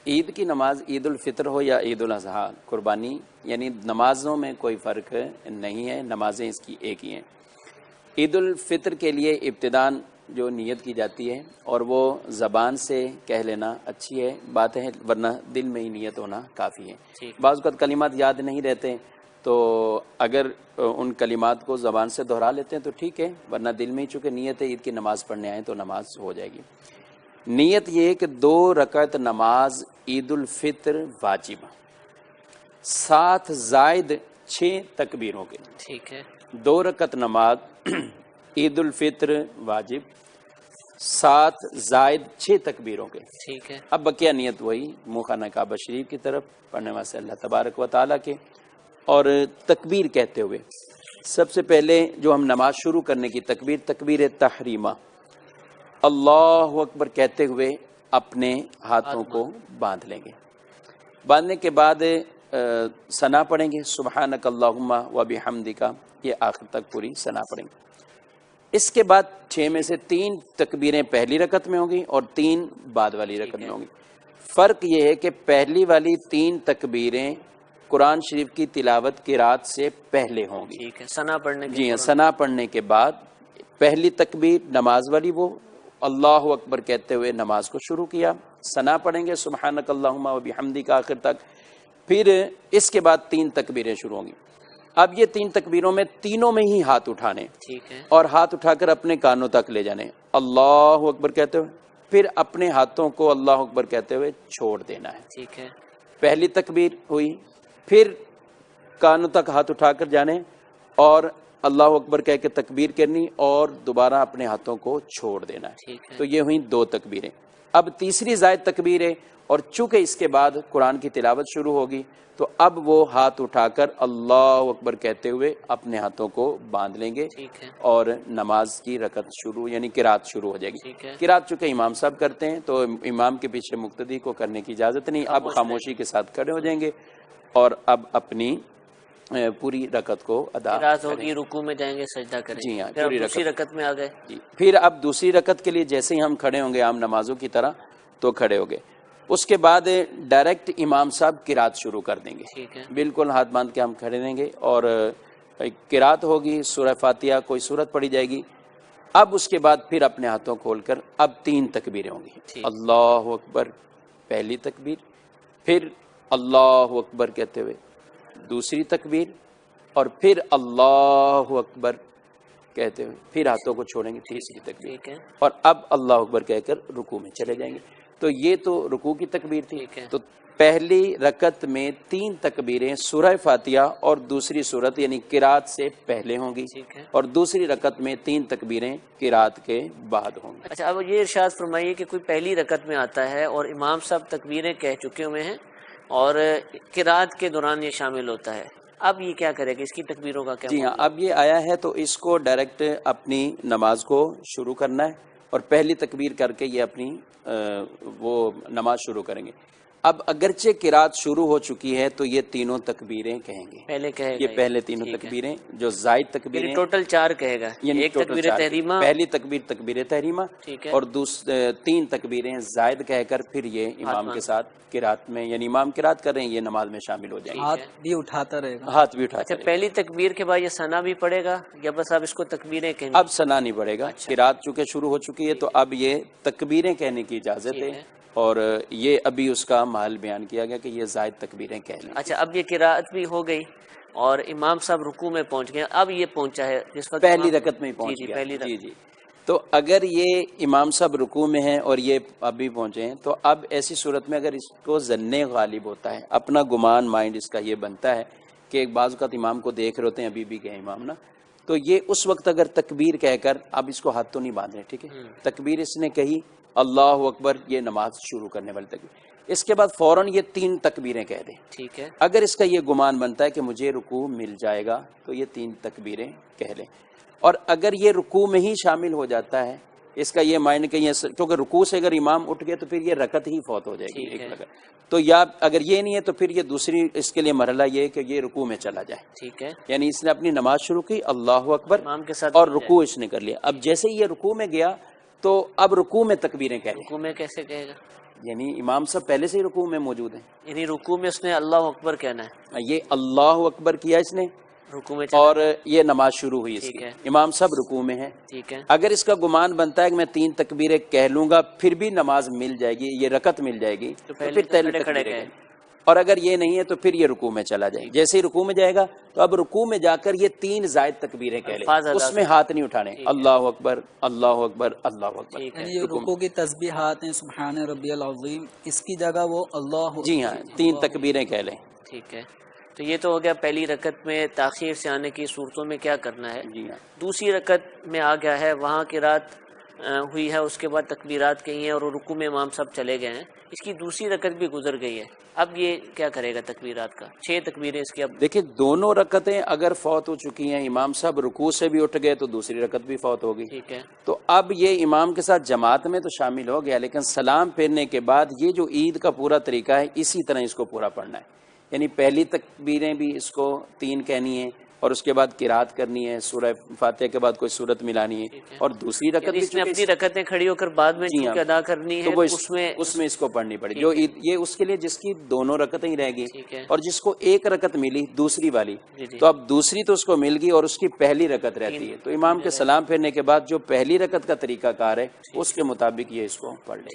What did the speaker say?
عید کی نماز عید الفطر ہو یا عید الاضحیٰ، قربانی یعنی نمازوں میں کوئی فرق نہیں ہے، نمازیں اس کی ایک ہی ہیں۔ عید الفطر کے لیے ابتداً جو نیت کی جاتی ہے اور وہ زبان سے کہہ لینا اچھی ہے بات ہے، ورنہ دل میں ہی نیت ہونا کافی ہے۔ بعض اوقات کلمات یاد نہیں رہتے تو اگر ان کلمات کو زبان سے دہرا لیتے ہیں تو ٹھیک ہے، ورنہ دل میں ہی چونکہ نیت ہے عید کی نماز پڑھنے آئیں تو نماز ہو جائے گی۔ نیت یہ ہے کہ 2 رکعت نماز عید الفطر واجب 7 زائد 6 تکبیروں کے، ٹھیک ہے۔ 2 رکعت نماز عید الفطر واجب 7 زائد 6 تکبیروں کے، ٹھیک ہے۔ اب بقیہ نیت وہی منہ خانہ کعبہ شریف کی طرف پڑھنے واسطے اللہ تبارک و تعالیٰ کے، اور تکبیر کہتے ہوئے سب سے پہلے جو ہم نماز شروع کرنے کی تکبیر تحریمہ، اللہ اکبر کہتے ہوئے اپنے ہاتھوں کو باندھ لیں گے۔ باندھنے کے بعد ثنا پڑھیں گے، سبحانک اللہم و بحمدک، یہ آخر تک پوری ثنا پڑھیں گے۔ اس کے بعد 6 میں سے 3 تکبیریں پہلی رکعت میں ہوں گی اور 3 بعد والی رکعت میں ہوں گی۔ فرق یہ ہے کہ پہلی والی 3 تکبیریں قرآن شریف کی تلاوت قرات سے پہلے ہوں گی، ٹھیک ہے، ثنا پڑھنے کے جی ہاں، ثنا پڑھنے کے بعد پہلی تکبیر نماز والی وہ اللہ اکبر کہتے ہوئے نماز کو شروع کیا، ثنا پڑھیں گے سبحانک اللہم و بحمدک آخر تک، پھر اس کے بعد 3 تکبیریں شروع ہوں گی۔ اب یہ 3 تکبیروں میں تینوں میں ہی ہاتھ اٹھانے، ٹھیک ہے، اور ہاتھ اٹھا کر اپنے کانوں تک لے جانے، اللہ اکبر کہتے ہوئے، پھر اپنے ہاتھوں کو اللہ اکبر کہتے ہوئے چھوڑ دینا ہے۔ ٹھیک ہے، پہلی تکبیر ہوئی، پھر کانوں تک ہاتھ اٹھا کر جانے اور اللہ اکبر کہہ کے تکبیر کرنی اور دوبارہ اپنے ہاتھوں کو چھوڑ دینا ہے۔ ٹھیک ہے، تو یہ ہوئی 2 تکبیریں۔ اب تیسری زائد تکبیر ہے، اور چونکہ اس کے بعد قرآن کی تلاوت شروع ہوگی تو اب وہ ہاتھ اٹھا کر اللہ اکبر کہتے ہوئے اپنے ہاتھوں کو باندھ لیں گے، ٹھیک ہے، اور نماز کی رکعت شروع یعنی قرات شروع ہو جائے گی۔ ٹھیک ہے۔ قرات چونکہ امام صاحب کرتے ہیں تو امام کے پیچھے مقتدی کو کرنے کی اجازت نہیں، اب خاموشی کے ساتھ کھڑے ہو جائیں گے اور اب اپنی پوری رکعت کو ادا قرات ہوگی، رکوع میں جائیں گے، سجدہ کریں گے، جی ہاں، پھر پوری دوسری رکعت میں آ گئے، جی۔ پھر اب دوسری رکعت کے لیے جیسے ہی ہم کھڑے ہوں گے عام نمازوں کی طرح تو کھڑے ہو گئے، اس کے بعد ڈائریکٹ امام صاحب قرات شروع کر دیں گے، ٹھیک ہے، بالکل ہاتھ باندھ کے ہم کھڑے رہیں گے، اور قرات ہوگی، سورہ فاتحہ کوئی سورت پڑھی جائے گی۔ اب اس کے بعد پھر اپنے ہاتھوں کھول کر اب 3 تکبیریں ہوں گی، اللہ اکبر پہلی تکبیر، پھر اللہ اکبر کہتے ہوئے دوسری تکبیر، اور پھر اللہ اکبر کہتے ہوئے پھر ہاتھوں کو چھوڑیں گے تیسری تکبیر، ٹھیک ہے، اور اب اللہ اکبر کہہ کر رکوع میں چلے جائیں گے۔ تو یہ تو رکوع کی تکبیر تھی۔ ٹھیک ہے۔ تو پہلی رکعت میں 3 تکبیریں سورہ فاتحہ اور دوسری سورت یعنی قرات سے پہلے ہوں گی، ٹھیک ہے، اور دوسری رکعت میں 3 تکبیریں قرات کے بعد ہوں گی۔ اچھا اب یہ ارشاد فرمائیے کہ کوئی پہلی رکعت میں آتا ہے اور امام صاحب تکبیریں کہہ چکے ہوئے ہیں اور قرات کے دوران یہ شامل ہوتا ہے، اب یہ کیا کرے گا، اس کی تکبیروں کا کیا؟ جی ہاں، اب یہ آیا ہے تو اس کو ڈائریکٹ اپنی نماز کو شروع کرنا ہے، اور پہلی تکبیر کر کے یہ اپنی وہ نماز شروع کریں گے۔ اب اگرچہ قرات شروع ہو چکی ہے تو یہ تینوں تکبیریں کہیں گے، پہلے کہے گا، یہ پہلے تینوں تکبیریں جو زائد تکبیریں، ٹوٹل 4 کہے گا، یعنی ایک ٹوٹل تکبیر 4، تحریمہ، پہلی تکبیر تکبیر تحریمہ، ٹھیک ہے، اور 3 تکبیریں زائد کہہ کر پھر یہ امام کے ساتھ قرات میں یعنی امام قرات کر رہے ہیں یہ نماز میں شامل ہو جائیں گے، ہاتھ بھی اٹھاتا رہے گا، ہاتھ بھی اٹھاتا اچھا رہے گا۔ پہلی تکبیر کے بعد یہ ثنا بھی پڑے گا یا بس اب اس کو تکبیریں کہیں؟ اب ثنا نہیں پڑے گا، قرات چونکہ شروع ہو چکی ہے تو اب یہ تکبیریں کہنے کی اجازت ہے، اور یہ ابھی اس کا محل بیان کیا گیا کہ یہ زائد تکبیریں کہہ لیں۔ اچھا اب یہ قرات بھی ہو گئی اور امام صاحب رکوع میں پہنچ گئے، اب یہ پہنچا ہے جس وقت پہلی رکعت میں ہی پہنچ جی گیا، پہلی رکعت، جی جی۔ تو اگر یہ امام صاحب رکوع میں ہیں اور یہ ابھی پہنچے ہیں تو اب ایسی صورت میں اگر اس کو ظن غالب ہوتا ہے، اپنا گمان مائنڈ اس کا یہ بنتا ہے کہ ایک بعض اوقات امام کو دیکھ رہے ہوتے ہیں ابھی بھی گئے امام نا، تو یہ اس وقت اگر تکبیر کہہ کر اب اس کو ہاتھ تو نہیں باندھ رہے، ٹھیک ہے، تکبیر اس نے کہی اللہ اکبر، یہ نماز شروع کرنے والی تکبیر، اس کے بعد فوراً یہ 3 تکبیریں کہہ دیں۔ ٹھیک ہے، اگر اس کا یہ گمان بنتا ہے کہ مجھے رکوع مل جائے گا تو یہ 3 تکبیریں کہہ لیں، اور اگر یہ رکوع میں ہی شامل ہو جاتا ہے، اس کا یہ معنی کہ کیونکہ رکوع سے اگر امام اٹھ گئے تو پھر یہ رکعت ہی فوت ہو جائے گی ایک لگا، تو یا اگر یہ نہیں ہے تو پھر یہ دوسری اس کے لیے مرحلہ یہ ہے کہ یہ رکوع میں چلا جائے، ٹھیک ہے، یعنی اس نے اپنی نماز شروع کی اللہ اکبر امام کے ساتھ اور رکوع اس نے کر لیا، اب جیسے ہی یہ رکوع میں گیا تو اب رکوع میں تکبیریں کہہ لیں، رکوع میں کیسے کہے گا؟ یعنی امام صاحب پہلے سے ہی رکوع میں موجود ہیں، یعنی رکوع میں اس نے اللہ اکبر کہنا ہے، یہ اللہ اکبر کیا اس نے رکوع میں چلا، اور یہ نماز شروع ہوئی اس ٹھیک کی، ہے۔ امام صاحب رکوع میں ہیں۔ ٹھیک ہے، اگر اس کا گمان بنتا ہے کہ میں 3 تکبیریں کہہ لوں گا پھر بھی نماز مل جائے گی، یہ رکعت مل جائے گی، تو تو پہلے پھر تو پہلی کھڑے کھڑے تکبیریں کہیں۔ کہیں۔ اور اگر یہ نہیں ہے تو پھر یہ رکوع میں چلا جائے گا، جیسے ہی رکوع میں جائے گا تو اب رکوع میں جا کر یہ 3 زائد تکبیریں کہہ الفاظ لے، ادا اس میں کریں۔ ہاتھ نہیں اٹھانے، ٹھیک ہے۔ اللہ اکبر اللہ اکبر اللہ اکبر۔ ٹھیک ہے، یعنی یہ رکوع رکوع کی تسبیحات ہیں سبحان ربی العظیم، اس کی جگہ وہ اللہ جی ہاں 3 تکبیریں کہہ لیں۔ ٹھیک ہے، تو یہ تو ہو گیا پہلی رکعت میں تاخیر سے آنے کی صورتوں میں کیا کرنا ہے۔ جی ہاں، دوسری رکعت میں آ گیا ہے، وہاں قرات ہوئی ہے، اس کے بعد تکبیرات کہی ہیں اور رکوع میں امام صاحب چلے گئے ہیں، اس کی دوسری رکعت بھی گزر گئی ہے، اب یہ کیا کرے گا تکبیرات کا؟ 6 تکبیریں اس کی اب۔ دیکھیں دونوں رکعتیں اگر فوت ہو چکی ہیں، امام صاحب رکوع سے بھی اٹھ گئے تو دوسری رکعت بھی فوت ہوگی، ٹھیک ہے، تو اب یہ امام کے ساتھ جماعت میں تو شامل ہو گیا، لیکن سلام پھیرنے کے بعد یہ جو عید کا پورا طریقہ ہے اسی طرح اس کو پورا پڑھنا ہے، یعنی پہلی تکبیریں بھی اس کو 3 کہنی ہیں اور اس کے بعد قرات کرنی ہے، سورہ فاتحہ کے بعد کوئی سورت ملانی ہے، اور دوسری رکعت یعنی بھی اس میں چونکہ اپنی رکعتیں کھڑی ہو کر بعد میں جی ہاں، چونکہ ادا کرنی تو ہے، وہ اس میں اس کو پڑھنی پڑے جو عید، یہ اس کے لیے جس کی دونوں رکعتیں ہی رہ گئی، ٹھیک ہے، اور جس کو 1 رکعت ملی دوسری والی، جی جی، تو اب دوسری تو اس کو مل گئی اور اس کی پہلی رکعت رہتی ہے، تو امام کے سلام پھیرنے کے بعد جو پہلی رکعت کا طریقہ کار ہے اس کے مطابق یہ اس کو پڑھ لے۔